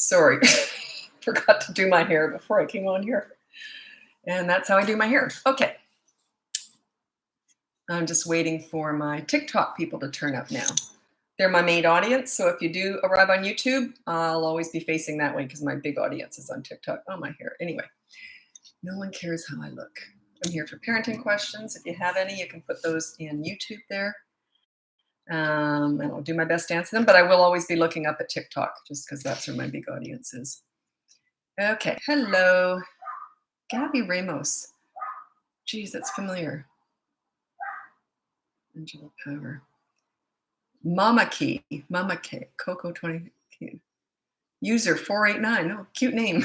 Sorry, forgot to do my hair before I came on here. And that's how I do my hair. Okay. I'm just waiting for my TikTok people to turn up now. They're my main audience. So if you do arrive on YouTube, I'll always be facing that way because my big audience is on TikTok. Oh, my hair. Anyway, no one cares how I look. I'm here for parenting questions. If you have any, you can put those in YouTube there. And I'll do my best to answer them, but I will always be looking up at TikTok just because that's where my big audience is. Okay. Hello. Gabby Ramos. Geez, that's familiar. Angela Power. Mama Key, Coco 20. User 489. Oh, cute name.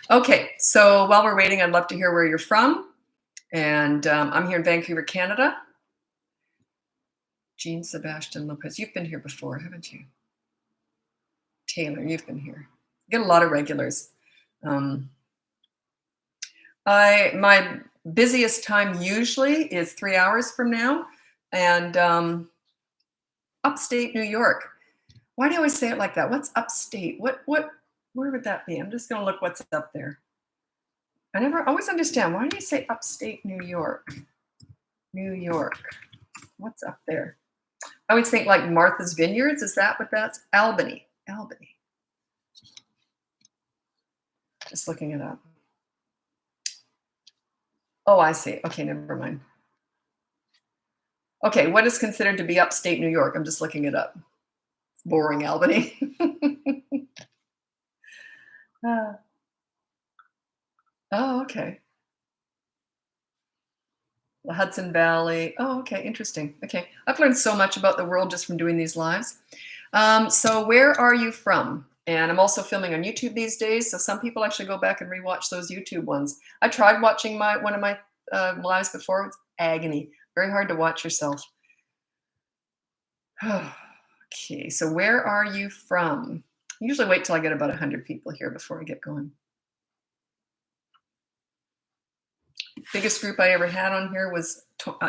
Okay, so while we're waiting, I'd love to hear where you're from. And I'm here in Vancouver, Canada. Jean Sebastian Lopez, you've been here before, haven't you? Taylor, you've been here. You get a lot of regulars. My busiest time usually is 3 hours from now, and upstate New York. Why do I always say it like that? What's upstate? Where would that be? I'm just going to look what's up there. I never always understand. Why do you say upstate New York? New York. What's up there? I always think like Martha's Vineyards. Is that what that's? Albany. Just looking it up. Oh, I see. Okay, never mind. Okay, what is considered to be upstate New York? I'm just looking it up. It's boring, Albany. Oh, okay. The Hudson Valley. Oh, okay, interesting. Okay, I've learned so much about the world just from doing these lives. So where are you from? And I'm also filming on YouTube these days, so some people actually go back and rewatch those YouTube ones. I tried watching one of my lives before. It's agony. Very hard to watch yourself. Okay, so where are you from? I usually wait till I get about 100 people here before I get going. Biggest group I ever had on here was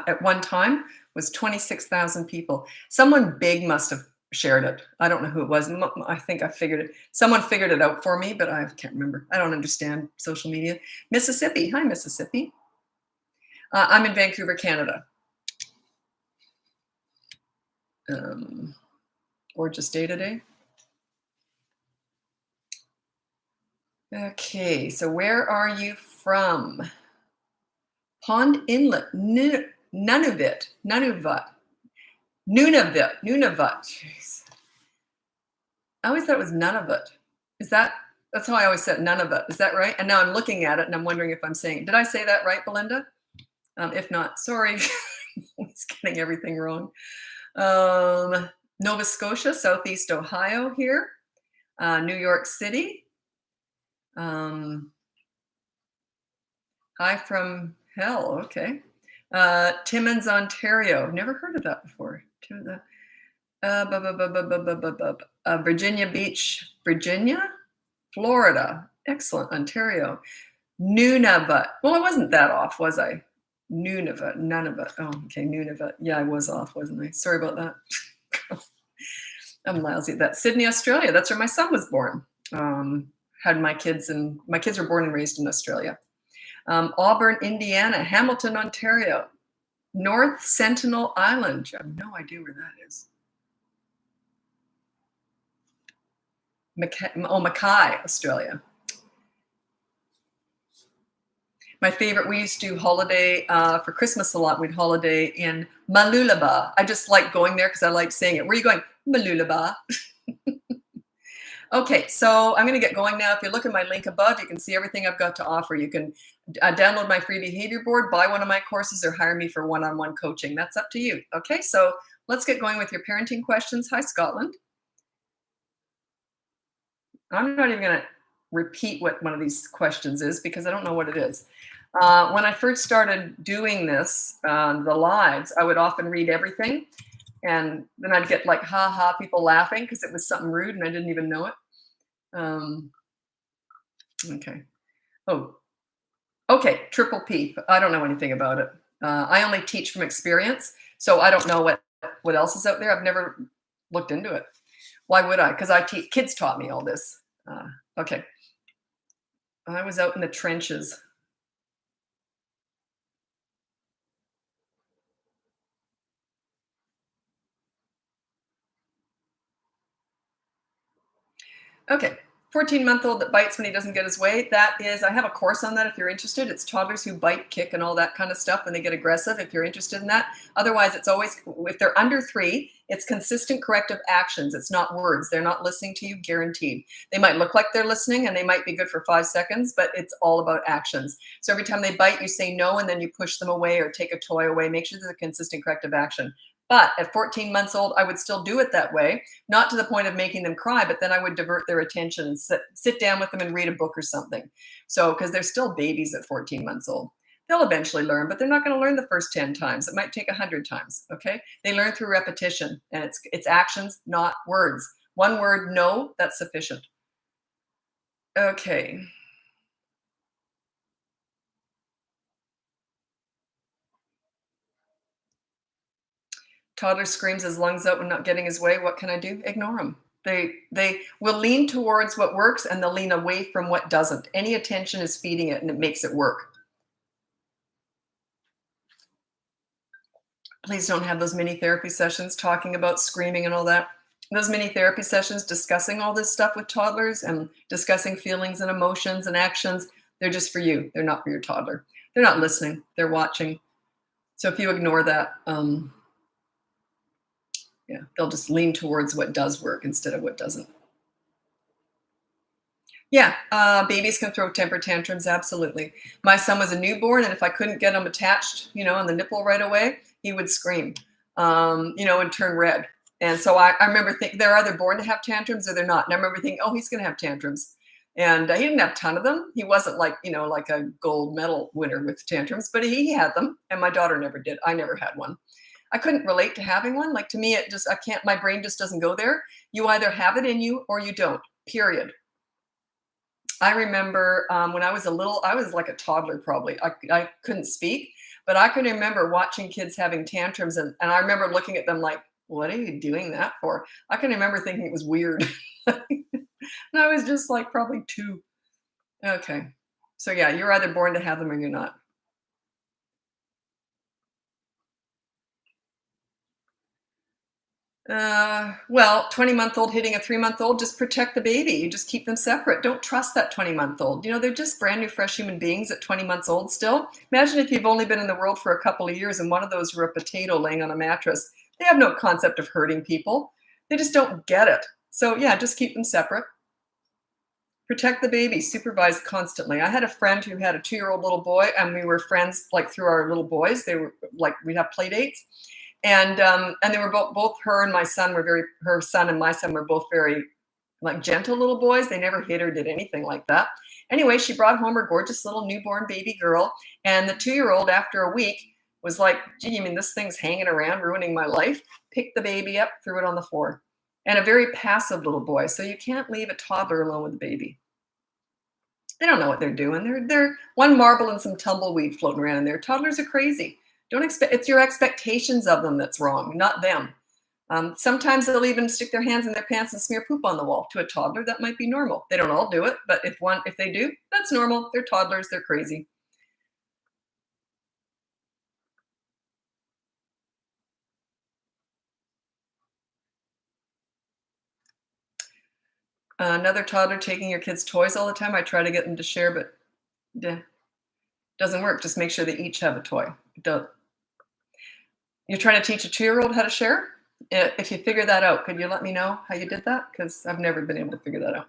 at one time was 26,000 people. Someone big must have shared it. I don't know who it was. I think I figured it. Someone figured it out for me, but I can't remember. I don't understand social media. Mississippi. Hi, Mississippi. I'm in Vancouver, Canada. Gorgeous day today. Okay, so where are you from? Pond Inlet, Nunavut. Jeez. I always thought it was Nunavut. That's how I always said Nunavut. Is that right? And now I'm looking at it and I'm wondering if I'm saying, did I say that right, Belinda? If not, sorry. I'm getting everything wrong. Nova Scotia, Southeast Ohio here. New York City. Hi from hell, okay. Timmins, Ontario. Never heard of that before. Virginia Beach, Virginia. Florida. Excellent. Ontario. Nunavut. Well, I wasn't that off, was I? Nunavut. Oh, okay, Nunavut. Yeah, I was off, wasn't I? Sorry about that. I'm lousy at that. Sydney, Australia. That's where my son was born. Had my kids were born and raised in Australia. Auburn, Indiana. Hamilton, Ontario. North Sentinel Island. I have no idea where that is. Mackay, Australia. My favorite, we used to holiday for Christmas a lot. We'd holiday in Malulaba. I just like going there because I like saying it. Where are you going? Malulaba. Okay, so I'm going to get going now. If you look at my link above, you can see everything I've got to offer. You can download my free behavior board, buy one of my courses, or hire me for one-on-one coaching. That's up to you. Okay, so let's get going with your parenting questions. Hi, Scotland. I'm not even going to repeat what one of these questions is because I don't know what it is. When I first started doing this, the lives, I would often read everything. And then I'd get like, ha ha, people laughing because it was something rude and I didn't even know it. Okay. Oh, okay. Triple P. I don't know anything about it. I only teach from experience. So I don't know what else is out there. I've never looked into it. Why would I? Because kids taught me all this. Okay. I was out in the trenches. Okay. 14-month-old that bites when he doesn't get his way. That is, I have a course on that if you're interested. It's toddlers who bite, kick, and all that kind of stuff when they get aggressive, if you're interested in that. Otherwise, it's always, if they're under 3, it's consistent corrective actions. It's not words. They're not listening to you, guaranteed. They might look like they're listening and they might be good for 5 seconds, but it's all about actions. So every time they bite, you say no, and then you push them away or take a toy away. Make sure there's a consistent corrective action. But at 14 months old, I would still do it that way, not to the point of making them cry, but then I would divert their attention and sit down with them and read a book or something. So, because they're still babies at 14 months old. They'll eventually learn, but they're not going to learn the first 10 times. It might take 100 times, okay? They learn through repetition, and it's actions, not words. One word, no, that's sufficient. Okay. Toddler screams his lungs out when not getting his way. What can I do? Ignore him. They will lean towards what works and they'll lean away from what doesn't. Any attention is feeding it and it makes it work. Please don't have those mini therapy sessions talking about screaming and all that. Those mini therapy sessions discussing all this stuff with toddlers and discussing feelings and emotions and actions, they're just for you. They're not for your toddler. They're not listening. They're watching. So if you ignore that, yeah, they'll just lean towards what does work instead of what doesn't. Yeah, babies can throw temper tantrums, absolutely. My son was a newborn, and if I couldn't get him attached, on the nipple right away, he would scream, and turn red. And so I remember thinking they're either born to have tantrums or they're not. And I remember thinking, oh, he's going to have tantrums. And he didn't have a ton of them. He wasn't like a gold medal winner with tantrums, but he had them. And my daughter never did. I never had one. I couldn't relate to having one. Like, to me, I can't, my brain just doesn't go there. You either have it in you or you don't, period. I remember when I was I was like a toddler probably. I couldn't speak, but I can remember watching kids having tantrums. And I remember looking at them like, what are you doing that for? I can remember thinking it was weird. And I was just like probably 2. Okay. So yeah, you're either born to have them or you're not. Well, 20-month-old hitting a 3-month-old, just protect the baby. You just keep them separate. Don't trust that 20-month-old. They're just brand new, fresh human beings at 20 months old still. Imagine if you've only been in the world for a couple of years and one of those were a potato laying on a mattress. They have no concept of hurting people. They just don't get it. So yeah, just keep them separate. Protect the baby, supervise constantly. I had a friend who had a 2-year-old little boy, and we were friends like through our little boys. They were like, we'd have play dates. And they were both her and my son were her son and my son were both very like gentle little boys. They never hit or did anything like that. Anyway, she brought home her gorgeous little newborn baby girl. And the 2-year-old, after a week, was like, gee, you mean this thing's hanging around, ruining my life? Picked the baby up, threw it on the floor. And a very passive little boy. So you can't leave a toddler alone with a baby. They don't know what they're doing. They're one marble and some tumbleweed floating around in there. Toddlers are crazy. Don't expect, it's your expectations of them that's wrong, not them. Sometimes they'll even stick their hands in their pants and smear poop on the wall. To a toddler, that might be normal. They don't all do it, but if they do, that's normal. They're toddlers, they're crazy. Another toddler taking your kids' toys all the time. I try to get them to share, but doesn't work. Just make sure they each have a toy. You're trying to teach a 2-year-old how to share? If you figure that out, could you let me know how you did that? Because I've never been able to figure that out.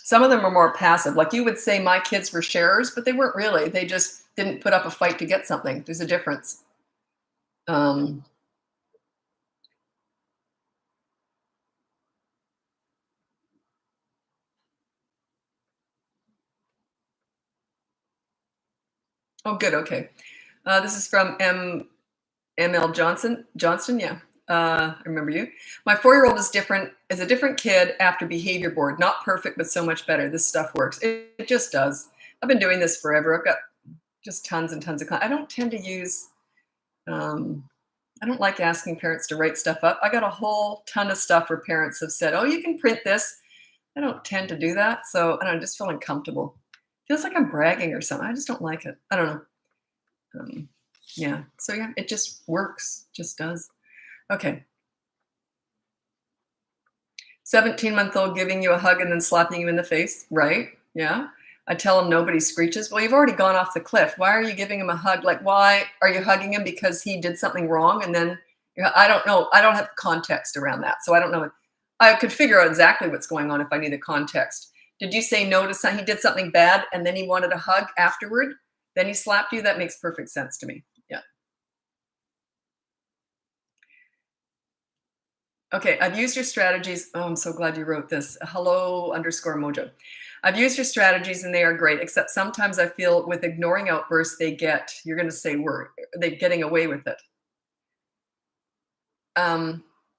Some of them are more passive. Like you would say my kids were sharers, but they weren't really. They just didn't put up a fight to get something. There's a difference. Oh, good. Okay. This is from ML Johnston. Yeah. I remember you. My 4-year-old is a different kid after behavior board. Not perfect, but so much better. This stuff works. It just does. I've been doing this forever. I've got just tons and tons of I don't tend to use, I don't like asking parents to write stuff up. I got a whole ton of stuff where parents have said, oh, you can print this. I don't tend to do that. So I don't know, I just feel uncomfortable. Feels like I'm bragging or something. I just don't like it. I don't know. Yeah. So yeah, it just works. Just does. Okay. 17-month-old giving you a hug and then slapping you in the face. Right. Yeah. I tell him nobody screeches. Well, you've already gone off the cliff. Why are you giving him a hug? Like, why are you hugging him because he did something wrong? And then, I don't know. I don't have context around that. So I don't know. I could figure out exactly what's going on if I knew the context. Did you say no to something? He did something bad and then he wanted a hug afterward? Then he slapped you? That makes perfect sense to me. Yeah. Okay, I've used your strategies. Oh, I'm so glad you wrote this. Hello_mojo. I've used your strategies and they are great, except sometimes I feel with ignoring outbursts, you're going to say they're getting away with it.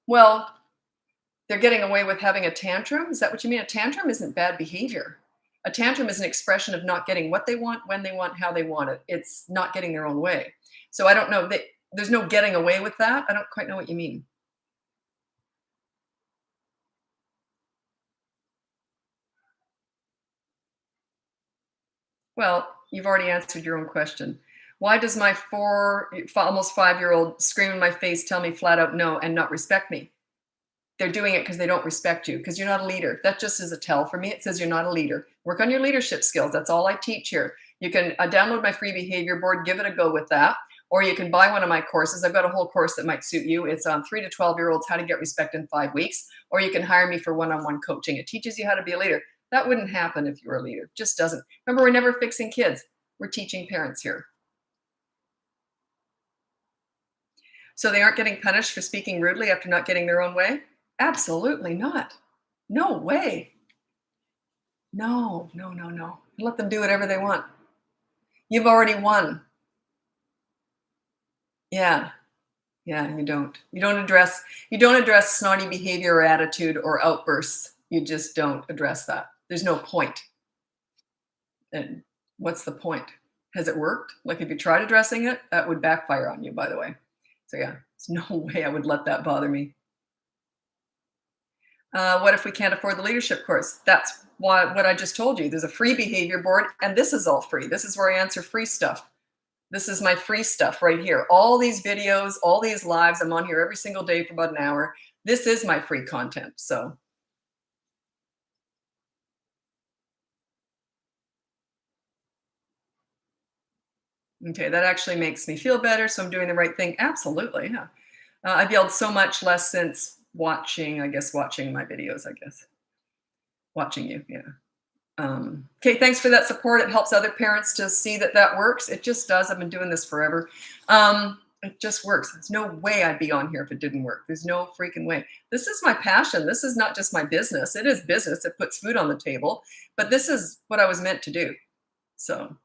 Well, they're getting away with having a tantrum. Is that what you mean? A tantrum isn't bad behavior. A tantrum is an expression of not getting what they want, when they want, how they want it. It's not getting their own way. So I don't know. There's no getting away with that. I don't quite know what you mean. Well, you've already answered your own question. Why does my almost 5-year-old scream in my face, tell me flat out no, and not respect me? They're doing it because they don't respect you, because you're not a leader. That just is a tell for me. It says you're not a leader. Work on your leadership skills. That's all I teach here. You can download my free behavior board, give it a go with that, or you can buy one of my courses. I've got a whole course that might suit you. It's on 3 to 12-year-olds, how to get respect in 5 weeks, or you can hire me for one-on-one coaching. It teaches you how to be a leader. That wouldn't happen if you were a leader. Just doesn't. Remember, we're never fixing kids. We're teaching parents here. So they aren't getting punished for speaking rudely after not getting their own way? Absolutely not. No way. No, no, no, no. Let them do whatever they want. You've already won. Yeah. Yeah, you don't. You don't address snotty behavior or attitude or outbursts. You just don't address that. There's no point. And what's the point? Has it worked? Like if you tried addressing it, that would backfire on you, by the way. So yeah, there's no way I would let that bother me. What if we can't afford the leadership course? That's what I just told you. There's a free behavior board, and this is all free. This is where I answer free stuff. This is my free stuff right here. All these videos, all these lives, I'm on here every single day for about an hour. This is my free content. So okay, that actually makes me feel better. So I'm doing the right thing. Absolutely. Yeah. I've yelled so much less since watching my videos, watching you. Yeah. Okay, thanks for that support. It helps other parents to see that works. It just does. I've been doing this forever. It just works. There's no way I'd be on here if it didn't work. There's no freaking way. This is my passion. This is not just my business. It is business. It puts food on the table, but this is what I was meant to do. So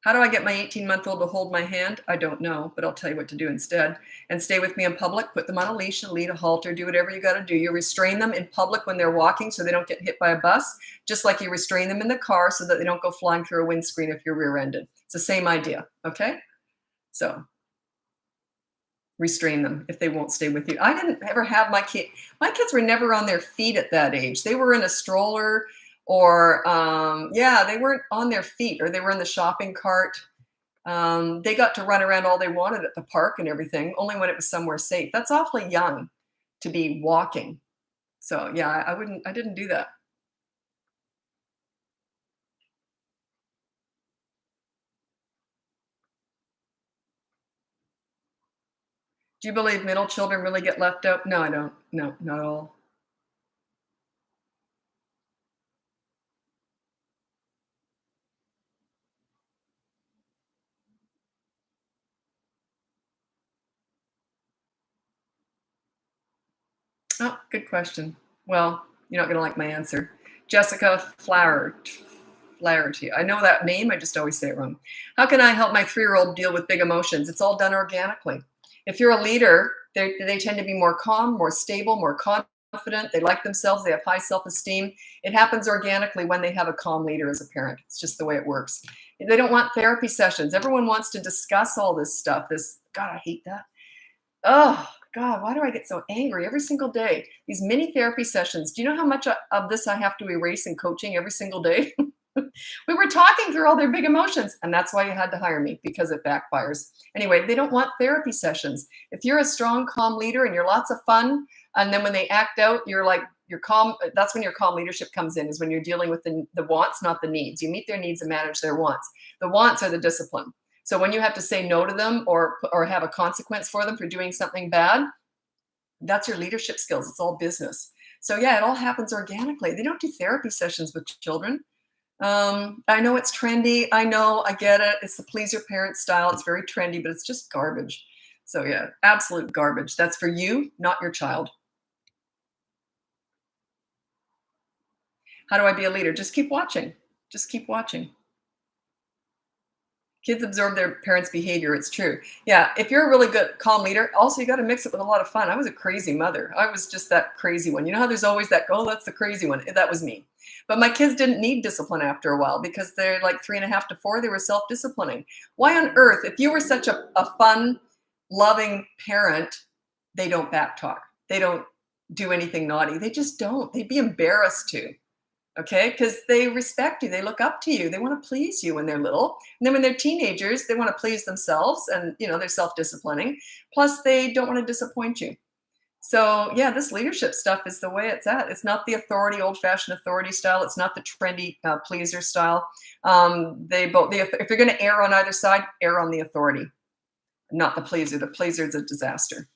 how do I get my 18-month-old to hold my hand? I don't know, but I'll tell you what to do instead. And stay with me in public, put them on a leash, a lead, a halter, do whatever you got to do. You restrain them in public when they're walking so they don't get hit by a bus, just like you restrain them in the car so that they don't go flying through a windscreen if you're rear-ended. It's the same idea, okay? So restrain them if they won't stay with you. I didn't ever have my kids were never on their feet at that age. They were in a stroller, or they weren't on their feet, or they were in the shopping cart. They got to run around all they wanted at the park and everything, only when it was somewhere safe. That's awfully young to be walking. So yeah, I didn't do that. Do you believe middle children really get left out? No, I don't. No, not at all. Oh, good question. Well, you're not going to like my answer. Jessica Flaherty. I know that name. I just always say it wrong. How can I help my 3-year-old deal with big emotions? It's all done organically. If you're a leader, they tend to be more calm, more stable, more confident. confident, they like themselves, they have high self-esteem. It happens organically when they have a calm leader as a parent. It's just the way it works. They don't want therapy sessions. Everyone wants to discuss all this stuff. God, I hate that. Oh, God, why do I get so angry every single day? These mini therapy sessions. Do you know how much of this I have to erase in coaching every single day? We were talking through all their big emotions, and that's why you had to hire me, because it backfires. Anyway, they don't want therapy sessions. If you're a strong, calm leader and you're lots of fun, and then when they act out, you're calm. That's when your calm leadership comes in, is when you're dealing with the wants, not the needs. You meet their needs and manage their wants. The wants are the discipline. So when you have to say no to them or have a consequence for them for doing something bad, that's your leadership skills. It's all business. So yeah, it all happens organically. They don't do therapy sessions with children. I know it's trendy. I know, I get it. It's the pleaser parent style. It's very trendy, but it's just garbage. So yeah, absolute garbage. That's for you, not your child. How do I be a leader? Just keep watching. Just keep watching. Kids absorb their parents' behavior. It's true. Yeah, if you're a really good, calm leader, also you got to mix it with a lot of fun. I was a crazy mother. I was just that crazy one. You know how there's always that, oh, that's the crazy one. That was me. But my kids didn't need discipline after a while because they're like 3.5 to 4. They were self-disciplining. Why on earth, if you were such a fun, loving parent, they don't backtalk. They don't do anything naughty. They just don't. They'd be embarrassed to. Okay, because they respect you, they look up to you, they want to please you when they're little. And then when they're teenagers, they want to please themselves, and they're self-disciplining. Plus, they don't want to disappoint you. So yeah, this leadership stuff is the way it's at. It's not the authority, old-fashioned authority style. It's not the trendy pleaser style. If you're going to err on either side, err on the authority, not the pleaser. The pleaser is a disaster.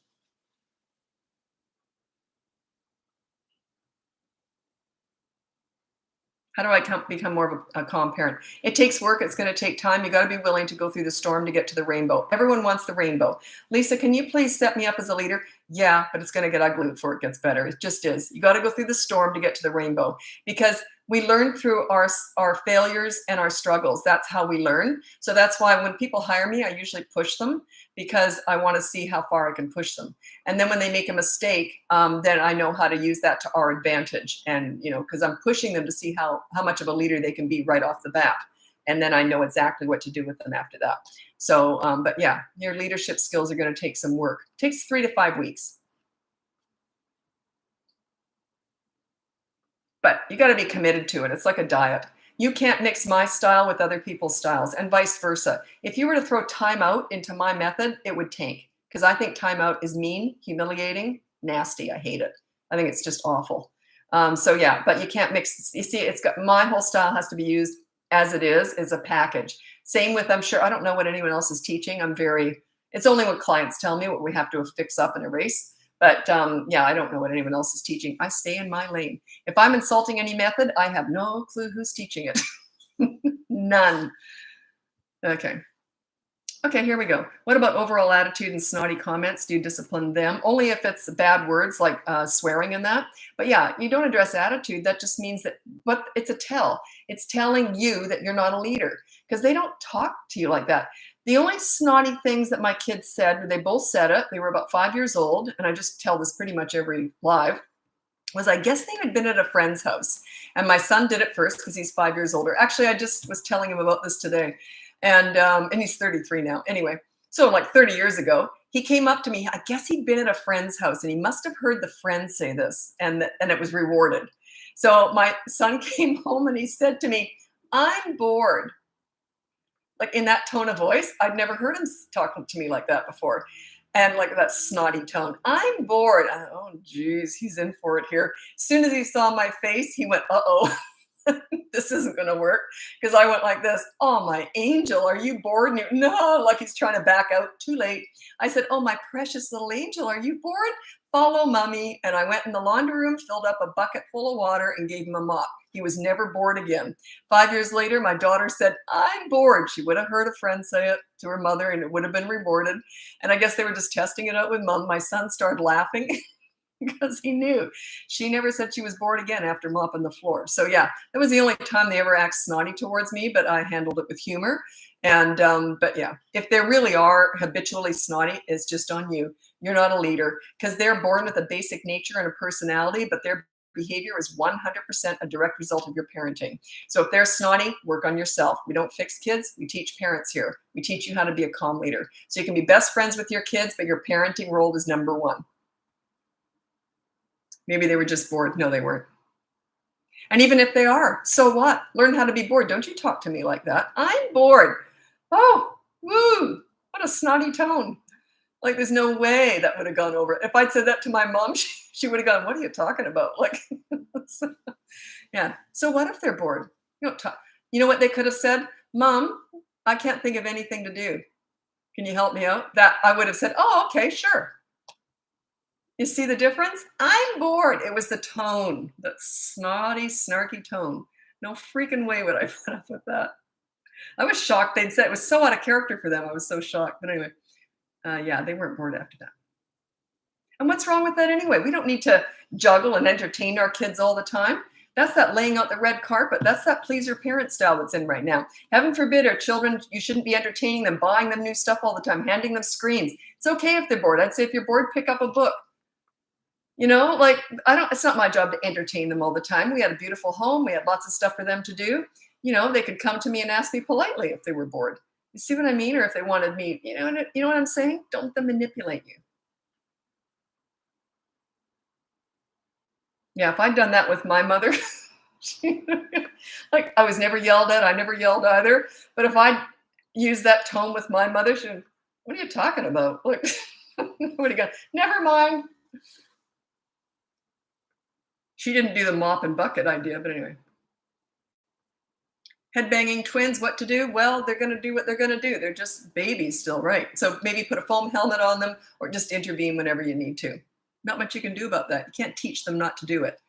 How do I become more of a calm parent? It takes work. It's going to take time. You got to be willing to go through the storm to get to the rainbow. Everyone wants the rainbow. Lisa, can you please set me up as a leader? Yeah, but it's going to get ugly before it gets better. It just is. You got to go through the storm to get to the rainbow, because we learn through our failures and our struggles. That's how we learn. So that's why when people hire me, I usually push them, because I want to see how far I can push them. And then when they make a mistake, then I know how to use that to our advantage. And, because I'm pushing them to see how much of a leader they can be right off the bat. And then I know exactly what to do with them after that. So, but yeah, your leadership skills are going to take some work. It takes 3 to 5 weeks. But you got to be committed to it. It's like a diet. You can't mix my style with other people's styles, and vice versa. If you were to throw timeout into my method, it would tank, because I think timeout is mean, humiliating, nasty. I hate it. I think it's just awful. So yeah, but you can't mix. You see, my whole style has to be used as it is a package. Same with, I'm sure, I don't know what anyone else is teaching. It's only what clients tell me, what we have to fix up and erase. But yeah, I don't know what anyone else is teaching. I stay in my lane. If I'm insulting any method, I have no clue who's teaching it. None. Okay. Okay, here we go. What about overall attitude and snotty comments? Do you discipline them? Only if it's bad words like swearing and that. But yeah, you don't address attitude. That just means that, but it's a tell. It's telling you that you're not a leader, because they don't talk to you like that. The only snotty things that my kids said, they both said it, they were about 5 years old, and I just tell this pretty much every live, was I guess they had been at a friend's house. And my son did it first because he's 5 years older. Actually, I just was telling him about this today. And he's 33 now. Anyway, so like 30 years ago, he came up to me. I guess he'd been at a friend's house, and he must have heard the friend say this, and it was rewarded. So my son came home and he said to me, "I'm bored." Like in that tone of voice. I'd never heard him talking to me like that before. And like that snotty tone. "I'm bored." Oh, geez, he's in for it here. As soon as he saw my face, he went, uh-oh. This isn't going to work, because I went like this. "Oh, my angel, are you bored?" And no, like he's trying to back out. Too late. I said, "Oh, my precious little angel, are you bored? Follow mommy." And I went in the laundry room, filled up a bucket full of water, and gave him a mop. He was never bored again. 5 years later, my daughter said, "I'm bored." She would have heard a friend say it to her mother, and it would have been rewarded. And I guess they were just testing it out with mom. My son started laughing. because he knew. She never said she was bored again after mopping the floor. So yeah, that was the only time they ever act snotty towards me, but I handled it with humor. And but yeah, if they really are habitually snotty, it's just on you. You're not a leader because they're born with a basic nature and a personality, but their behavior is 100% a direct result of your parenting. So if they're snotty, work on yourself. We don't fix kids, we teach parents here. We teach you how to be a calm leader. So you can be best friends with your kids, but your parenting role is number one. Maybe they were just bored. No, they weren't. And even if they are, so what? Learn how to be bored. Don't you talk to me like that. I'm bored. Oh, woo, what a snotty tone. Like there's no way that would have gone over. If I'd said that to my mom, she would have gone, what are you talking about? Like, yeah. So what if they're bored? You know what they could have said? Mom, I can't think of anything to do. Can you help me out? That I would have said, oh, okay, sure. You see the difference? I'm bored. It was the tone, that snotty, snarky tone. No freaking way would I put up with that. I was shocked they'd say it was so out of character for them. I was so shocked. But anyway, yeah, they weren't bored after that. And what's wrong with that anyway? We don't need to juggle and entertain our kids all the time. That's that laying out the red carpet. That's that please your parent style that's in right now. Heaven forbid our children, you shouldn't be entertaining them, buying them new stuff all the time, handing them screens. It's okay if they're bored. I'd say if you're bored, pick up a book. You know, like it's not my job to entertain them all the time. We had a beautiful home. We had lots of stuff for them to do. You know, they could come to me and ask me politely if they were bored. You see what I mean? Or if they wanted me, you know what I'm saying? Don't let them manipulate you. Yeah, if I'd done that with my mother, like I was never yelled at. I never yelled either. But if I'd used that tone with my mother, she'd, what are you talking about? Like, would have gone, never mind. She didn't do the mop and bucket idea, but anyway. Headbanging twins, what to do? Well, they're going to do what they're going to do. They're just babies still, right? So maybe put a foam helmet on them or just intervene whenever you need to. Not much you can do about that. You can't teach them not to do it.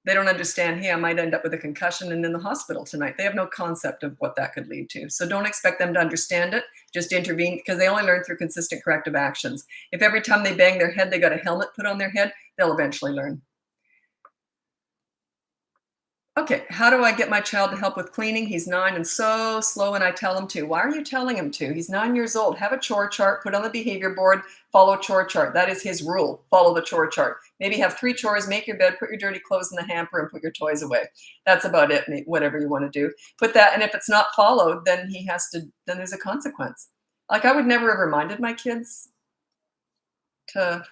They don't understand, hey, I might end up with a concussion and in the hospital tonight. They have no concept of what that could lead to. So don't expect them to understand it. Just intervene because they only learn through consistent corrective actions. If every time they bang their head, they got a helmet put on their head, they'll eventually learn. Okay, how do I get my child to help with cleaning? He's 9 and so slow and I tell him to. Why are you telling him to? He's 9 years old. Have a chore chart, put on the behavior board, follow chore chart. That is his rule. Follow the chore chart. Maybe have 3 chores, make your bed, put your dirty clothes in the hamper and put your toys away. That's about it, whatever you want to do. Put that, and if it's not followed, then then there's a consequence. Like I would never have reminded my kids to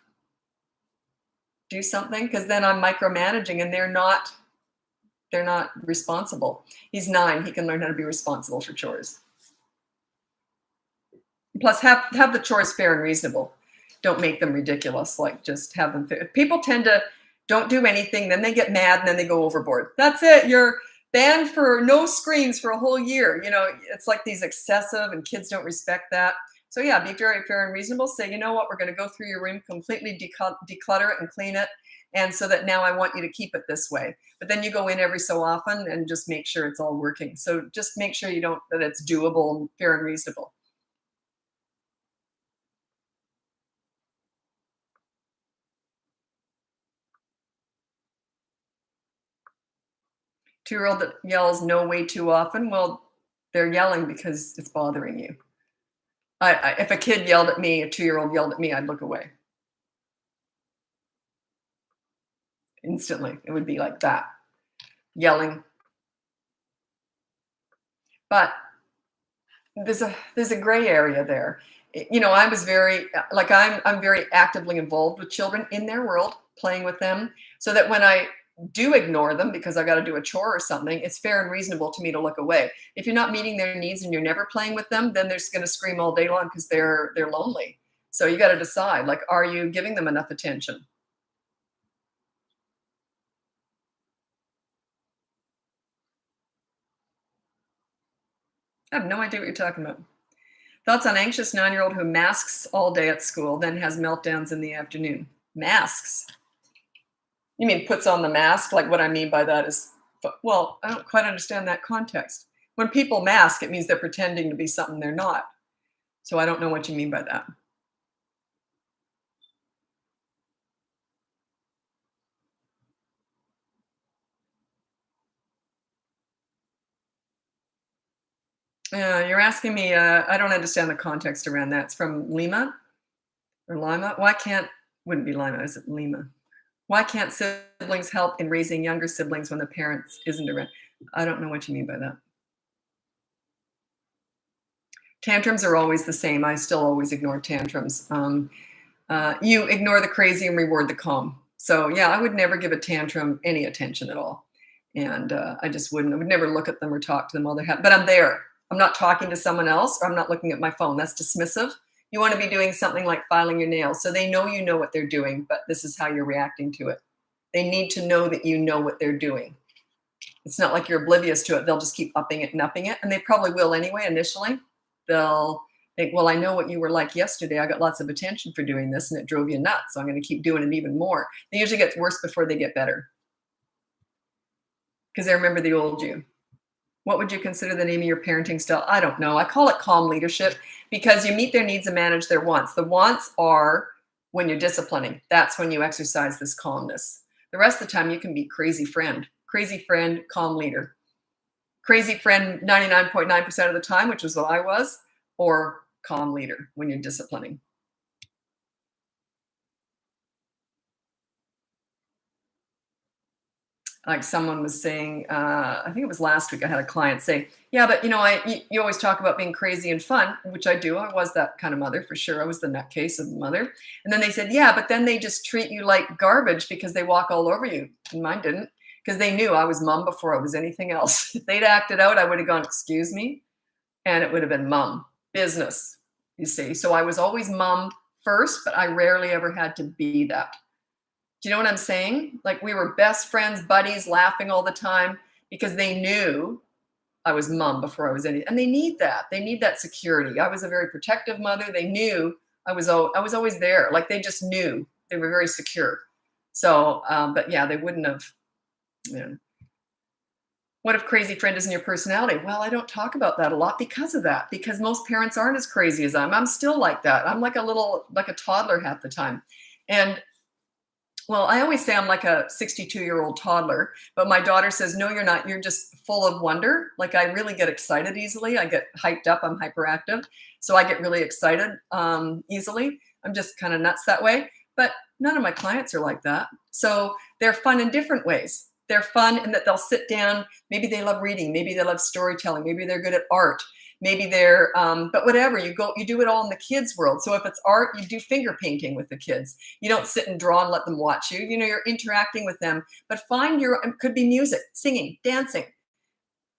do something because then I'm micromanaging and they're not responsible. He's 9. He can learn how to be responsible for chores. Plus, have the chores fair and reasonable. Don't make them ridiculous. Like just have them fair. People tend to don't do anything, then they get mad, and then they go overboard. That's it. You're banned for no screens for a whole year. You know, it's like these excessive, and kids don't respect that. So yeah, be very fair and reasonable. Say, you know what, we're going to go through your room, completely declutter it and clean it. And so that now I want you to keep it this way. But then you go in every so often and just make sure it's all working. So just make sure that it's doable and fair and reasonable. Two-year-old that yells no way too often. Well, they're yelling because it's bothering you. If a kid yelled at me, a 2-year-old yelled at me, I'd look away. Instantly. It would be like that. Yelling. But there's a gray area there. You know, I was I'm very actively involved with children in their world, playing with them, so that when I do ignore them because I got to do a chore or something, it's fair and reasonable to me to look away. If you're not meeting their needs and you're never playing with them, then they're just going to scream all day long because they're lonely. So you got to decide, like, are you giving them enough attention? I have no idea what you're talking about. Thoughts on anxious 9-year-old who masks all day at school, then has meltdowns in the afternoon. Masks? You mean puts on the mask? Like what I mean by that is, well, I don't quite understand that context. When people mask, it means they're pretending to be something they're not. So I don't know what you mean by that. You're asking me, I don't understand the context around that. It's from Lima or Lima. Why can't, wouldn't be Lima, is it Lima? Why can't siblings help in raising younger siblings when the parents isn't around? I don't know what you mean by that. Tantrums are always the same. I still always ignore tantrums. You ignore the crazy and reward the calm. So yeah, I would never give a tantrum any attention at all. And I just wouldn't. I would never look at them or talk to them while they're happy. But I'm there. I'm not talking to someone else, or I'm not looking at my phone. That's dismissive. You want to be doing something like filing your nails. So they know you know what they're doing, but this is how you're reacting to it. They need to know that you know what they're doing. It's not like you're oblivious to it. They'll just keep upping it and upping it. And they probably will anyway initially. They'll think, well, I know what you were like yesterday. I got lots of attention for doing this and it drove you nuts. So I'm going to keep doing it even more. They usually get worse before they get better because they remember the old you. What would you consider the name of your parenting style? I don't know. I call it calm leadership because you meet their needs and manage their wants. The wants are when you're disciplining. That's when you exercise this calmness. The rest of the time you can be crazy friend, calm leader. Crazy friend 99.9% of the time, which was what I was, or calm leader when you're disciplining. Like someone was saying, I think it was last week, I had a client say, yeah, but you always talk about being crazy and fun, which I do. I was that kind of mother for sure. I was the nutcase of the mother. And then they said, yeah, but then they just treat you like garbage because they walk all over you. And mine didn't, because they knew I was mom before I was anything else. If they'd acted out, I would have gone, excuse me. And it would have been mom, business, you see. So I was always mom first, but I rarely ever had to be that. Do you know what I'm saying? Like we were best friends, buddies, laughing all the time because they knew I was mom before I was any, and they need that. They need that security. I was a very protective mother. They knew I was always there. Like they just knew they were very secure. So, but yeah, they wouldn't have, you know. What if crazy friend isn't your personality? Well, I don't talk about that a lot because of that, because most parents aren't as crazy as I'm. I'm still like that. I'm like a toddler half the time. And well, I always say I'm like a 62-year-old toddler, but my daughter says, no, you're not. You're just full of wonder. Like I really get excited easily. I get hyped up. I'm hyperactive. So I get really excited easily. I'm just kind of nuts that way. But none of my clients are like that. So they're fun in different ways. They're fun in that they'll sit down. Maybe they love reading. Maybe they love storytelling. Maybe they're good at art. Maybe they're, but whatever, you do it all in the kids' world. So if it's art, you do finger painting with the kids. You don't sit and draw and let them watch you. You're interacting with them. But it could be music, singing, dancing,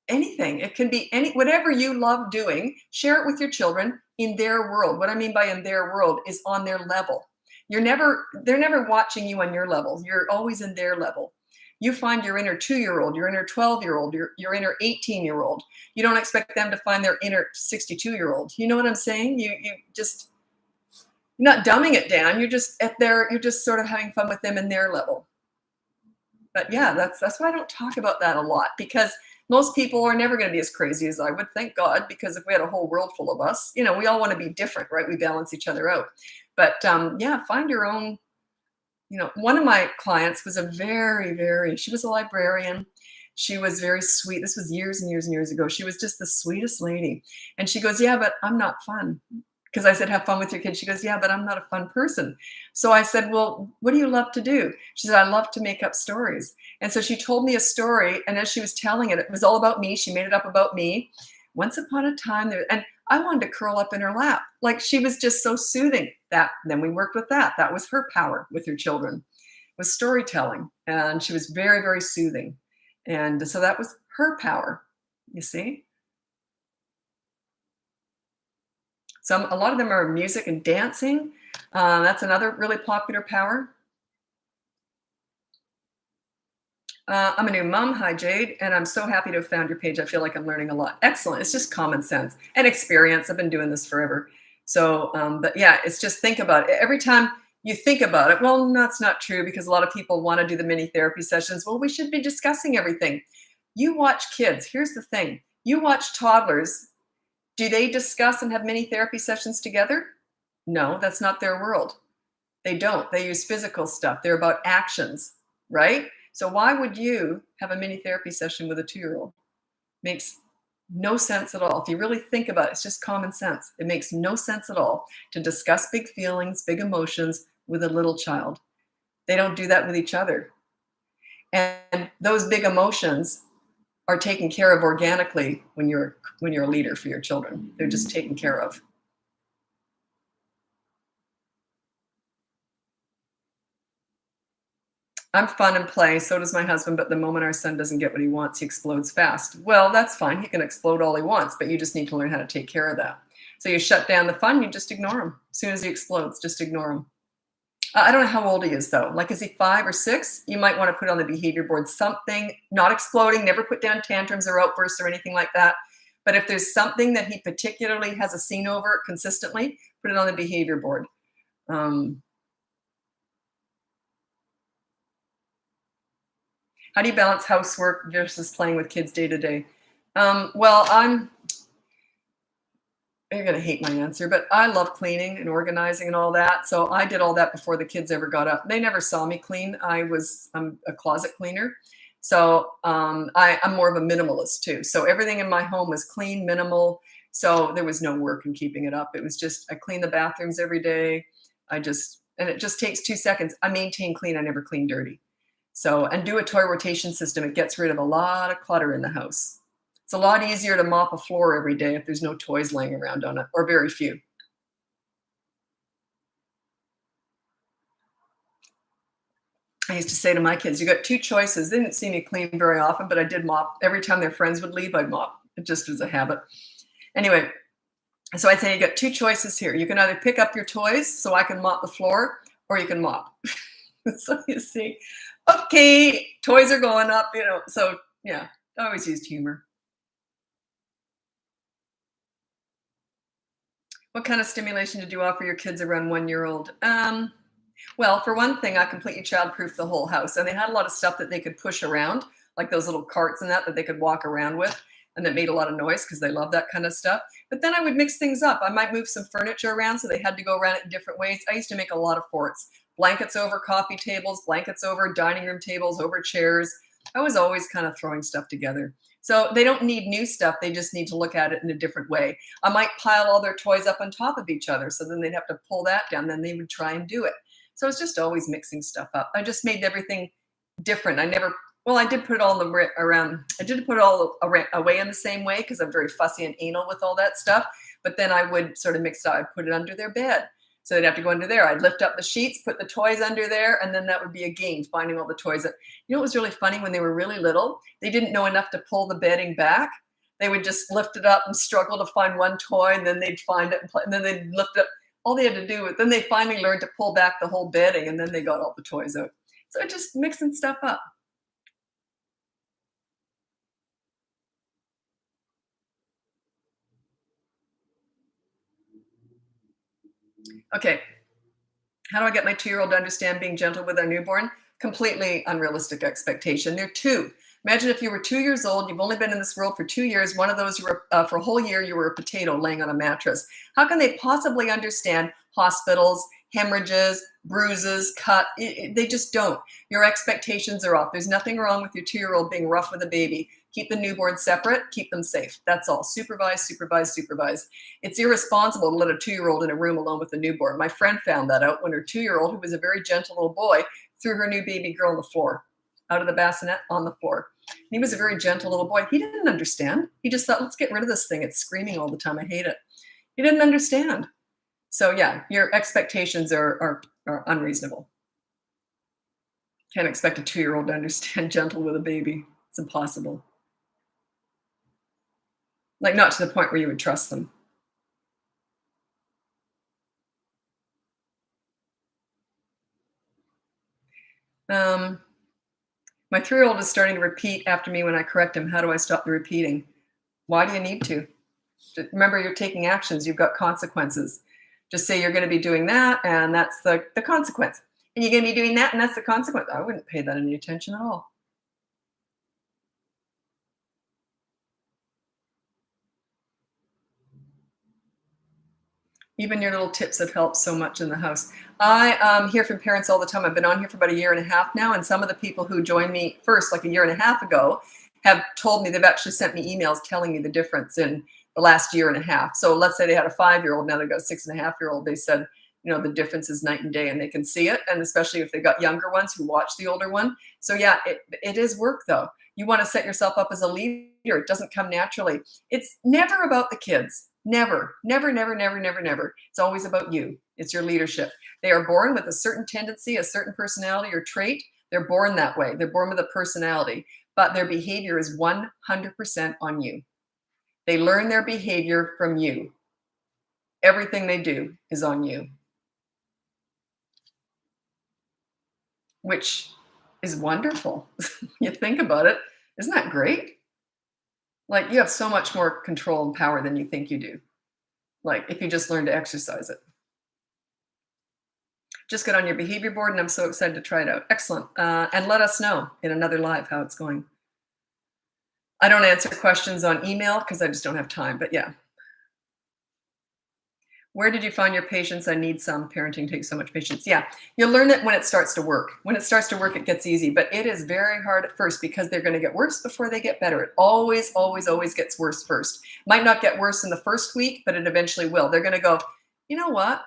anything. It can be whatever you love doing. Share it with your children in their world. What I mean by in their world is on their level. They're never watching you on your level. You're always in their level. You find your inner 2-year-old, your inner 12-year-old, your inner 18-year-old. You don't expect them to find their inner 62-year-old. You know what I'm saying? You're not dumbing it down. You're just sort of having fun with them in their level. But yeah, that's why I don't talk about that a lot, because most people are never going to be as crazy as I would, thank God, because if we had a whole world full of us, we all want to be different, right? We balance each other out. But yeah, find your own. One of my clients was she was a librarian. She was very sweet. This was years and years and years ago. She was just the sweetest lady. And she goes, yeah, but I'm not fun. Because I said, have fun with your kids. She goes, yeah, but I'm not a fun person. So I said, well, what do you love to do? She said, I love to make up stories. And so she told me a story. And as she was telling it, it was all about me. She made it up about me. Once upon a time, and I wanted to curl up in her lap. Like she was just so soothing. Then we worked with that. That was her power with her children, was storytelling. And she was very, very soothing. And so that was her power, you see? A lot of them are music and dancing. That's another really popular power. I'm a new mom. Hi, Jade. And I'm so happy to have found your page. I feel like I'm learning a lot. Excellent. It's just common sense and experience. I've been doing this forever. So, but yeah, it's just think about it. Every time you think about it, well, that's not true because a lot of people want to do the mini therapy sessions. Well, we should be discussing everything. You watch kids. Here's the thing. You watch toddlers. Do they discuss and have mini therapy sessions together? No, that's not their world. They don't. They use physical stuff. They're about actions, right? So why would you have a mini therapy session with a 2-year-old? No sense at all. If you really think about it, it's just common sense. It makes no sense at all to discuss big feelings, big emotions with a little child. They don't do that with each other. And those big emotions are taken care of organically when you're a leader for your children. They're just taken care of. I'm fun and play, so does my husband, but the moment our son doesn't get what he wants, he explodes fast. Well, that's fine. He can explode all he wants, but you just need to learn how to take care of that. So you shut down the fun, you just ignore him. As soon as he explodes, just ignore him. I don't know how old he is though. Like, is he 5 or 6? You might want to put on the behavior board something, not exploding, never put down tantrums or outbursts or anything like that. But if there's something that he particularly has a scene over consistently, put it on the behavior board. How do you balance housework versus playing with kids day to day? Well, you're going to hate my answer, but I love cleaning and organizing and all that. So I did all that before the kids ever got up. They never saw me clean. I'm a closet cleaner. So I'm more of a minimalist too. So everything in my home was clean, minimal. So there was no work in keeping it up. It was just, I clean the bathrooms every day. And it just takes 2 seconds. I maintain clean. I never clean dirty. So, and do a toy rotation system. It gets rid of a lot of clutter in the house. It's a lot easier to mop a floor every day if there's no toys laying around on it, or very few. I used to say to my kids, you got 2 choices. They didn't see me clean very often, but I did mop. Every time their friends would leave, I'd mop. It just was a habit. Anyway, so I'd say you got 2 choices here. You can either pick up your toys so I can mop the floor, or you can mop. So you see, okay, toys are going up, so yeah, I always used humor. What kind of stimulation did you offer your kids around 1-year-old? Well, for one thing, I completely childproofed the whole house, and they had a lot of stuff that they could push around, like those little carts and that they could walk around with, and that made a lot of noise because they love that kind of stuff. But then I would mix things up. I might move some furniture around, so they had to go around it in different ways. I used to make a lot of forts. Blankets over coffee tables, blankets over dining room tables, over chairs. I was always kind of throwing stuff together. So they don't need new stuff. They just need to look at it in a different way. I might pile all their toys up on top of each other. So then they'd have to pull that down. Then they would try and do it. So it's just always mixing stuff up. I just made everything different. I did put it all around. I did put it all away in the same way because I'm very fussy and anal with all that stuff. But then I would sort of mix it up. I'd put it under their bed. So they'd have to go under there. I'd lift up the sheets, put the toys under there, and then that would be a game, finding all the toys. You know what was really funny? When they were really little, they didn't know enough to pull the bedding back. They would just lift it up and struggle to find one toy, and then they'd find it, and then they'd lift it up. All they had to do was, then they finally learned to pull back the whole bedding, and then they got all the toys out. So just mixing stuff up. Okay, how do I get my 2-year-old to understand being gentle with our newborn? Completely unrealistic expectation. They're 2. Imagine if you were 2 years old, you've only been in this world for 2 years. One of those, you were for a whole year, you were a potato laying on a mattress. How can they possibly understand hospitals, hemorrhages, bruises, cut? They just don't. Your expectations are off. There's nothing wrong with your 2-year-old being rough with a baby. Keep the newborn separate. Keep them safe. That's all. Supervise, supervise, supervise. It's irresponsible to let a 2-year-old in a room alone with a newborn. My friend found that out when her 2-year-old, who was a very gentle little boy, threw her new baby girl on the floor, out of the bassinet on the floor. He was a very gentle little boy. He didn't understand. He just thought, let's get rid of this thing. It's screaming all the time. I hate it. He didn't understand. So yeah, your expectations are unreasonable. Can't expect a 2-year-old to understand gentle with a baby. It's impossible. Like, not to the point where you would trust them. My 3-year-old is starting to repeat after me when I correct him. How do I stop the repeating? Why do you need to? Remember, you're taking actions. You've got consequences. Just say you're going to be doing that, and that's the consequence. And you're going to be doing that, and that's the consequence. I wouldn't pay that any attention at all. Even your little tips have helped so much in the house. I hear from parents all the time. I've been on here for about 1.5 years now, and some of the people who joined me first, like 1.5 years ago, have told me, they've actually sent me emails telling me the difference in the last year and a half. So let's say they had a 5-year-old, now they've got a 6.5-year-old. They said, the difference is night and day, and they can see it. And especially if they've got younger ones who watch the older one. So yeah, it is work though. You want to set yourself up as a leader. It doesn't come naturally. It's never about the kids. Never, never, never, never, never, never. It's always about you. It's your leadership. They are born with a certain tendency, a certain personality or trait. They're born that way. They're born with a personality, but their behavior is 100% on you. They learn their behavior from you. Everything they do is on you, which is wonderful. You think about it. Isn't that great? Like, you have so much more control and power than you think you do. Like, if you just learn to exercise it. Just get on your behavior board, and I'm so excited to try it out. Excellent. And let us know in another live how it's going. I don't answer questions on email because I just don't have time, but yeah. Where did you find your patience? I need some. Parenting takes so much patience. Yeah, you'll learn it when it starts to work. When it starts to work, it gets easy, but it is very hard at first because they're going to get worse before they get better. It always, always, always gets worse first. Might not get worse in the first week, but it eventually will. They're going to go, you know what?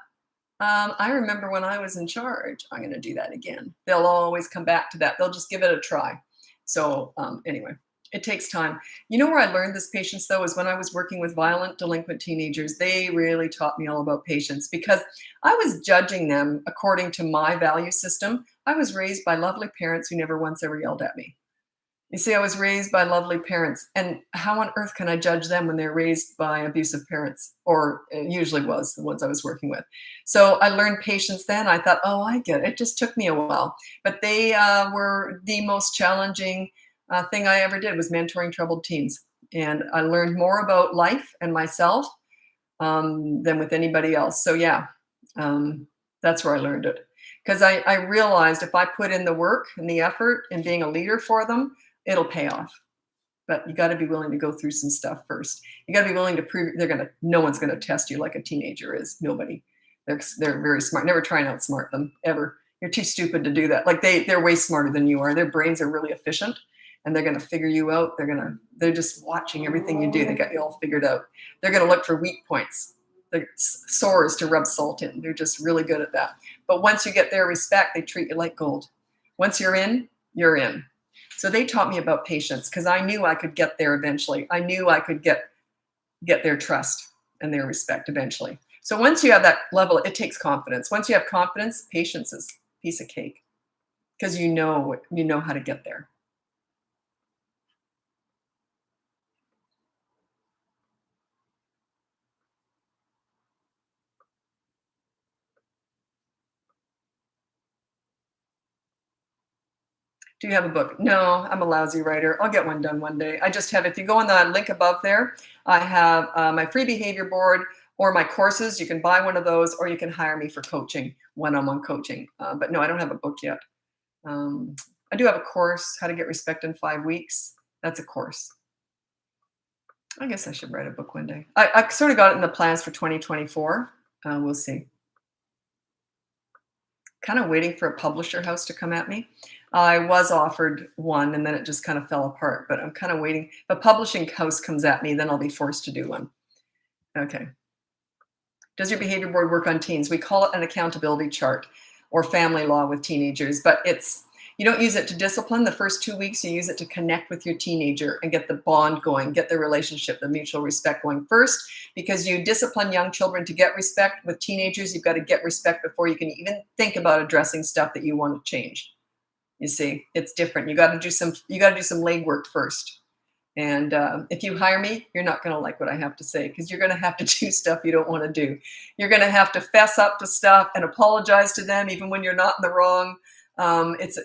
I remember when I was in charge. I'm going to do that again. They'll always come back to that. They'll just give it a try. So anyway. It takes time. You know where I learned this patience, though, is when I was working with violent, delinquent teenagers. They really taught me all about patience because I was judging them according to my value system. I was raised by lovely parents who never once ever yelled at me. You see, I was raised by lovely parents. And how on earth can I judge them when they're raised by abusive parents? Or it usually was the ones I was working with. So I learned patience then. I thought, oh, I get it. It just took me a while. But they were the most challenging thing I ever did was mentoring troubled teens. And I learned more about life and myself than with anybody else. So yeah, that's where I learned it. Because I realized if I put in the work and the effort in being a leader for them, it'll pay off. But you got to be willing to go through some stuff first. You got to be willing to prove no one's going to test you like a teenager is. Nobody. They're very smart. Never try and outsmart them ever. You're too stupid to do that. Like they're way smarter than you are. Their brains are really efficient. And they're going to figure you out. They're just watching everything you do. They got you all figured out. They're going to look for weak points, the sores to rub salt in. They're just really good at that. But once you get their respect, they treat you like gold. Once you're in, you're in. So they taught me about patience because I knew I could get there eventually. I knew I could get their trust and their respect eventually. So once you have that level, it takes confidence. Once you have confidence, patience is a piece of cake because you know how to get there. Do you have a book? No, I'm a lousy writer. I'll get one done one day. I just have, if you go on the link above there, I have my free behavior board or my courses. You can buy one of those or you can hire me for coaching, one-on-one coaching. But no, I don't have a book yet. I do have a course, How to Get Respect in 5 Weeks. That's a course. I guess I should write a book one day. I sort of got it in the plans for 2024. We'll see. Kind of waiting for a publisher house to come at me. I was offered one and then it just kind of fell apart, but I'm kind of waiting. If a publishing house comes at me, then I'll be forced to do one. Okay. Does your behavior board work on teens? We call it an accountability chart or family law with teenagers, but you don't use it to discipline. The first 2 weeks, you use it to connect with your teenager and get the bond going, get the relationship, the mutual respect going first, because you discipline young children to get respect. With teenagers, you've got to get respect before you can even think about addressing stuff that you want to change. You see, it's different. You got to do some legwork first. And if you hire me, you're not going to like what I have to say because you're going to have to do stuff you don't want to do. You're going to have to fess up to stuff and apologize to them even when you're not in the wrong. It's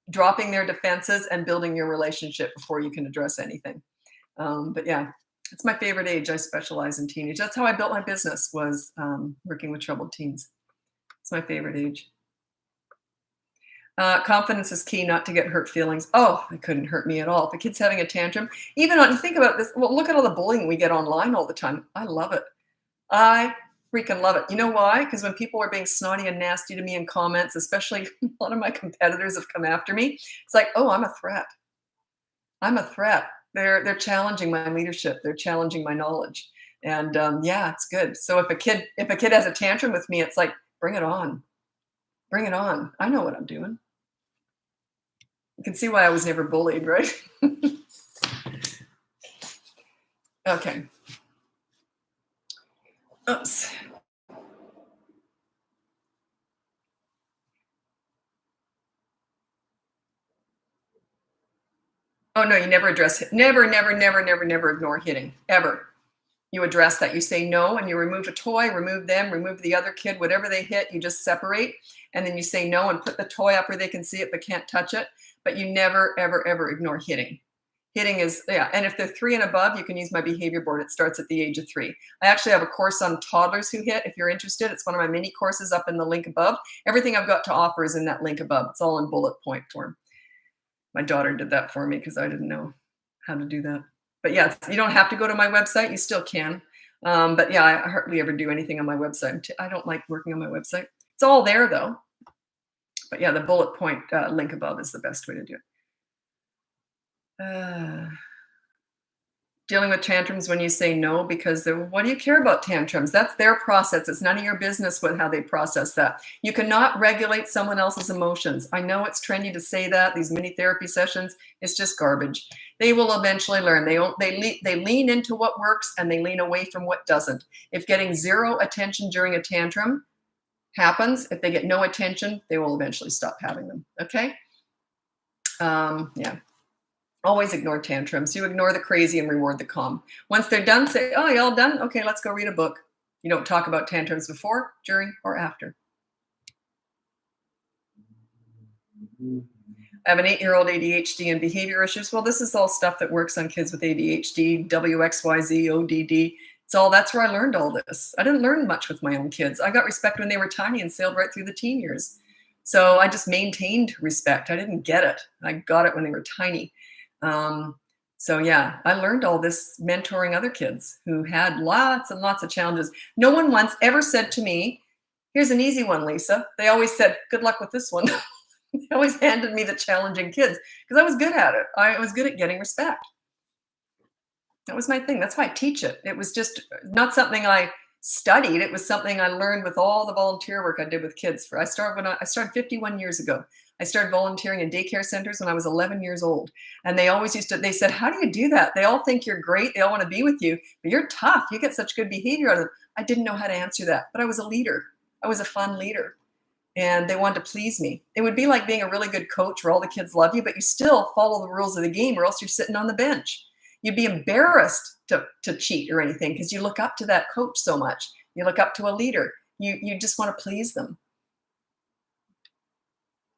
dropping their defenses and building your relationship before you can address anything. But yeah, it's my favorite age. I specialize in teenage. That's how I built my business, was working with troubled teens. It's my favorite age. Confidence is key, not to get hurt feelings. Oh, it couldn't hurt me at all. If a kid's having a tantrum, even on, you think about this, well, look at all the bullying we get online all the time. I love it. I freaking love it. You know why? Because when people are being snotty and nasty to me in comments, especially a lot of my competitors have come after me, it's like, oh, I'm a threat. I'm a threat. they're challenging my leadership. They're challenging my knowledge. And yeah, it's good. So if a kid has a tantrum with me, it's like, bring it on. Bring it on. I know what I'm doing. You can see why I was never bullied, right? Okay. Oops. Oh no, you never address it. Never, never, never, never, never ignore hitting. Ever. You address that. You say no and you remove a toy, remove them, remove the other kid, whatever they hit, you just separate. And then you say no and put the toy up where they can see it but can't touch it. But you never, ever, ever ignore hitting. Hitting is, yeah. And if they're 3 and above, you can use my behavior board. It starts at the age of 3. I actually have a course on toddlers who hit. If you're interested, it's one of my mini courses up in the link above. Everything I've got to offer is in that link above. It's all in bullet point form. My daughter did that for me because I didn't know how to do that. But yeah, you don't have to go to my website. You still can. But yeah, I hardly ever do anything on my website. I don't like working on my website. It's all there though. But yeah, the bullet point link above is the best way to do it. Dealing with tantrums when you say no, because what do you care about tantrums? That's their process. It's none of your business with how they process that. You cannot regulate someone else's emotions. I know it's trendy to say that, these mini therapy sessions, it's just garbage. They will eventually learn. They lean into what works and they lean away from what doesn't. If getting 0 attention during a tantrum happens, if they get no attention, they will eventually stop having them, okay? Yeah. Always ignore tantrums. You ignore the crazy and reward the calm. Once they're done, say, oh, you all done? Okay, let's go read a book. You don't talk about tantrums before, during, or after. I have an 8-year-old ADHD and behavior issues. Well, this is all stuff that works on kids with ADHD, WXYZ, ODD. That's where I learned all this. I didn't learn much with my own kids. I got respect when they were tiny and sailed right through the teen years. So I just maintained respect. I didn't get it. I got it when they were tiny. So yeah, I learned all this mentoring other kids who had lots and lots of challenges. No one once ever said to me, here's an easy one, Lisa. They always said, good luck with this one. They always handed me the challenging kids because I was good at it. I was good at getting respect. That was my thing. That's why I teach it. It was just not something I studied. It was something I learned with all the volunteer work I did with kids. I started 51 years ago. I started volunteering in daycare centers when I was 11 years old. And they always they said, how do you do that? They all think you're great. They all want to be with you, but you're tough. You get such good behavior out of them. I didn't know how to answer that, but I was a leader. I was a fun leader. And they wanted to please me. It would be like being a really good coach where all the kids love you, but you still follow the rules of the game or else you're sitting on the bench. You'd be embarrassed to cheat or anything because you look up to that coach so much. You look up to a leader. You just want to please them.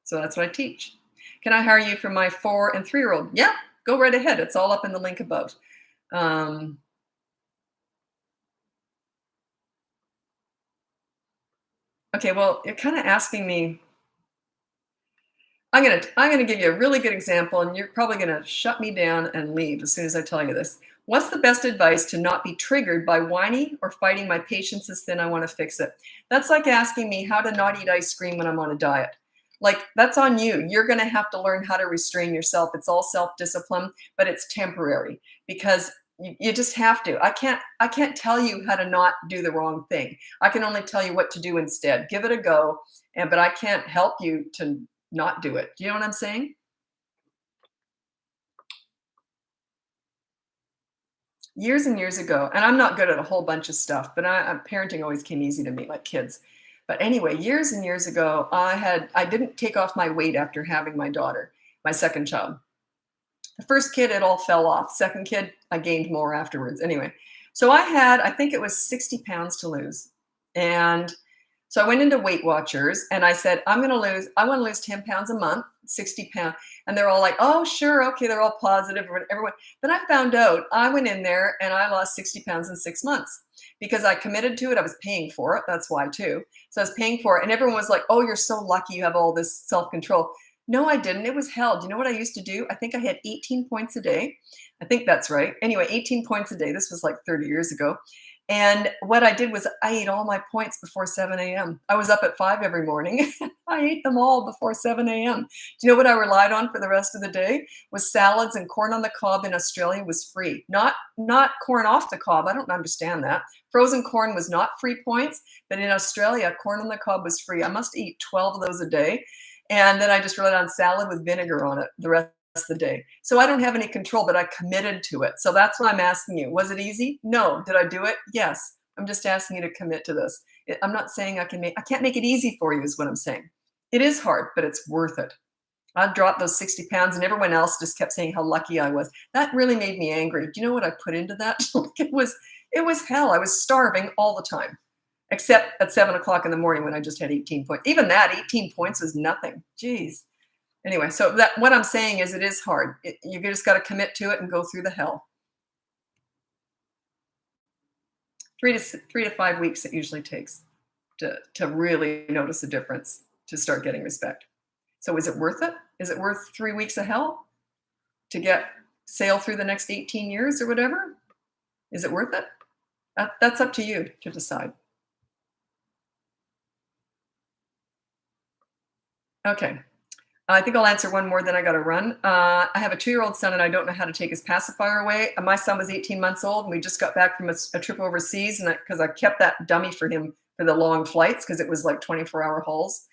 So that's what I teach. Can I hire you for my 4 and 3-year-old? Yeah, go right ahead. It's all up in the link above. Okay, well, you're kind of asking me. I'm gonna give you a really good example, and you're probably gonna shut me down and leave as soon as I tell you this. What's the best advice to not be triggered by whining or fighting my patience is thin, I want to fix it? That's like asking me how to not eat ice cream when I'm on a diet. Like, that's on you. You're going to have to learn how to restrain yourself. It's all self-discipline, but it's temporary because you just have to. I can't tell you how to not do the wrong thing. I can only tell you what to do instead. Give it a go, but I can't help you to not do it. Do you know what I'm saying? Years and years ago, and I'm not good at a whole bunch of stuff, but parenting always came easy to me, like kids. But anyway, years and years ago, I didn't take off my weight after having my daughter, my second child. The first kid, it all fell off. Second kid, I gained more afterwards. Anyway, so I think it was 60 pounds to lose. And so I went into Weight Watchers and I said, I want to lose 10 pounds a month, 60 pounds. And they're all like, oh, sure. Okay. They're all positive. Everyone. Then I found out I went in there and I lost 60 pounds in 6 months because I committed to it. I was paying for it. That's why too. So I was paying for it. And everyone was like, oh, you're so lucky you have all this self-control. No, I didn't. It was hell. Do you know what I used to do? I think I had 18 points a day. I think that's right. Anyway, 18 points a day. This was like 30 years ago. And what I did was I ate all my points before 7 a.m. I was up at 5 every morning. I ate them all before 7 a.m. Do you know what I relied on for the rest of the day? Was salads, and corn on the cob in Australia was free. Not corn off the cob. I don't understand that. Frozen corn was not free points, but in Australia, corn on the cob was free. I must eat 12 of those a day. And then I just relied on salad with vinegar on it the rest of the day. So I don't have any control, but I committed to it. So that's what I'm asking you. Was it easy? No. Did I do it? Yes. I'm just asking you to commit to this. I'm not saying I can't make it easy for you is what I'm saying. It is hard, but it's worth it. I dropped those 60 pounds and everyone else just kept saying how lucky I was. That really made me angry. Do you know what I put into that? It was hell. I was starving all the time, except at 7 o'clock in the morning when I just had 18 points. Even that 18 points was nothing. Jeez. Anyway, so what I'm saying is it is hard. You just got to commit to it and go through the hell. 3 to 5 weeks it usually takes to really notice a difference, to start getting respect. So is it worth it? Is it worth 3 weeks of hell to sail through the next 18 years or whatever? Is it worth it? That's up to you to decide. Okay. I think I'll answer one more, then I got to run. I have a 2-year-old son, and I don't know how to take his pacifier away. My son was 18 months old, and we just got back from a trip overseas, and because I kept that dummy for him for the long flights, because it was like 24-hour hauls.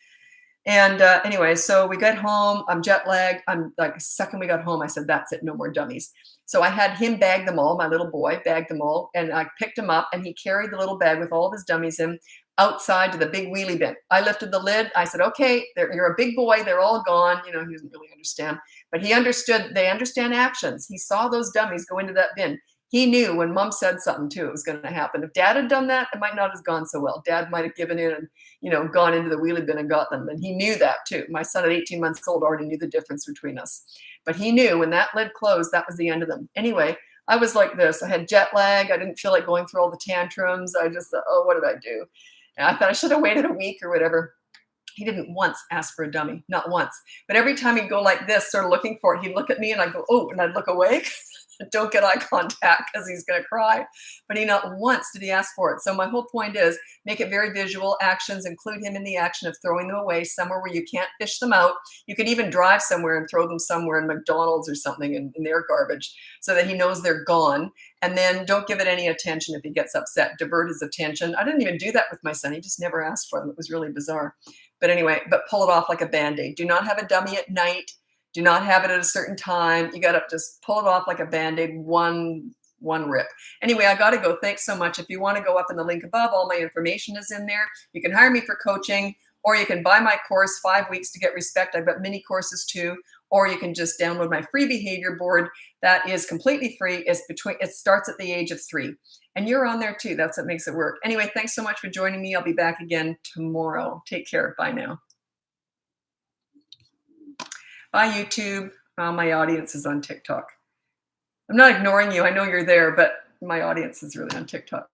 And anyway, so we got home. I'm jet lagged. I'm like, the second we got home, I said, that's it, no more dummies. So I had him bag them all, my little boy bagged them all, and I picked him up, and he carried the little bag with all of his dummies in outside to the big wheelie bin. I lifted the lid. I said, okay, you're a big boy. They're all gone. You know, he doesn't really understand, but he understood. They understand actions. He saw those dummies go into that bin. He knew when mom said something too, it was going to happen. If dad had done that, it might not have gone so well. Dad might have given in and, you know, gone into the wheelie bin and got them. And he knew that too. My son at 18 months old already knew the difference between us, but he knew when that lid closed, that was the end of them. Anyway, I was like this. I had jet lag. I didn't feel like going through all the tantrums. I just thought, oh, what did I do? And I thought I should have waited a week or whatever. He didn't once ask for a dummy, not once. But every time he'd go like this, sort of looking for it, he'd look at me and I'd go, oh, and I'd look away. Don't get eye contact because he's going to cry. But he not once did he ask for it. So my whole point is make it very visual. Actions, include him in the action of throwing them away somewhere where you can't fish them out. You could even drive somewhere and throw them somewhere in McDonald's or something in their garbage so that he knows they're gone. And then don't give it any attention if he gets upset. Divert his attention. I didn't even do that with my son. He just never asked for them. It was really bizarre. But anyway, but pull it off like a Band-Aid. Do not have a dummy at night. Do not have it at a certain time. You got to just pull it off like a Band-Aid, one rip. Anyway, I got to go. Thanks so much. If you want to go up in the link above, all my information is in there. You can hire me for coaching, or you can buy my course, 5 weeks to get respect. I've got mini courses too. Or you can just download my free behavior board. That is completely free. It starts at the age of 3. And you're on there too. That's what makes it work. Anyway, thanks so much for joining me. I'll be back again tomorrow. Take care. Bye now. Bye, YouTube. My audience is on TikTok. I'm not ignoring you. I know you're there, but my audience is really on TikTok.